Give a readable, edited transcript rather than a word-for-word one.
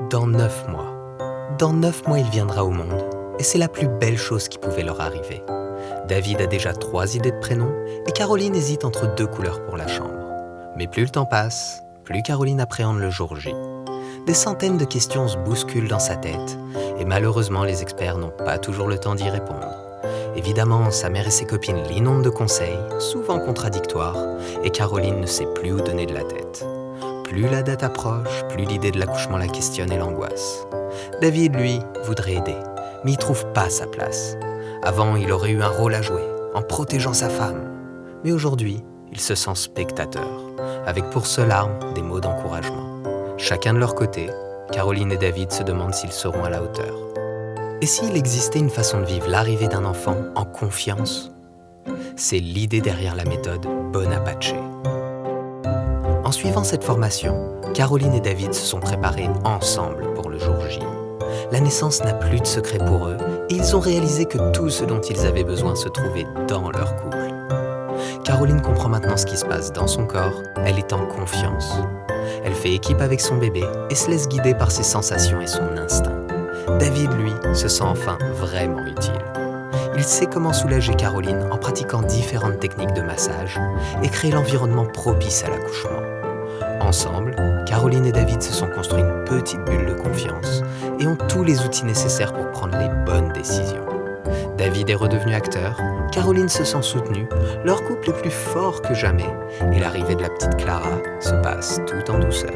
dans 9 mois. Dans 9 mois, il viendra au monde, et c'est la plus belle chose qui pouvait leur arriver. David a déjà 3 idées de prénoms, et Caroline hésite entre 2 couleurs pour la chambre. Mais plus le temps passe, plus Caroline appréhende le jour J. Des centaines de questions se bousculent dans sa tête, et malheureusement, les experts n'ont pas toujours le temps d'y répondre. Évidemment, sa mère et ses copines l'inondent de conseils, souvent contradictoires, et Caroline ne sait plus où donner de la tête. Plus la date approche, plus l'idée de l'accouchement la questionne et l'angoisse. David, lui, voudrait aider, mais il trouve pas sa place. Avant, il aurait eu un rôle à jouer, en protégeant sa femme. Mais aujourd'hui, il se sent spectateur, avec pour seule arme des mots d'encouragement. Chacun de leur côté, Caroline et David se demandent s'ils seront à la hauteur. Et s'il existait une façon de vivre l'arrivée d'un enfant en confiance? C'est l'idée derrière la méthode Bon Apache. En suivant cette formation, Caroline et David se sont préparés ensemble pour le jour J. La naissance n'a plus de secret pour eux et ils ont réalisé que tout ce dont ils avaient besoin se trouvait dans leur couple. Caroline comprend maintenant ce qui se passe dans son corps, elle est en confiance. Elle fait équipe avec son bébé et se laisse guider par ses sensations et son instinct. David, lui, se sent enfin vraiment utile. Il sait comment soulager Caroline en pratiquant différentes techniques de massage et créer l'environnement propice à l'accouchement. Ensemble, Caroline et David se sont construits une petite bulle de confiance et ont tous les outils nécessaires pour prendre les bonnes décisions. David est redevenu acteur, Caroline se sent soutenue, leur couple est plus fort que jamais et l'arrivée de la petite Clara se passe tout en douceur.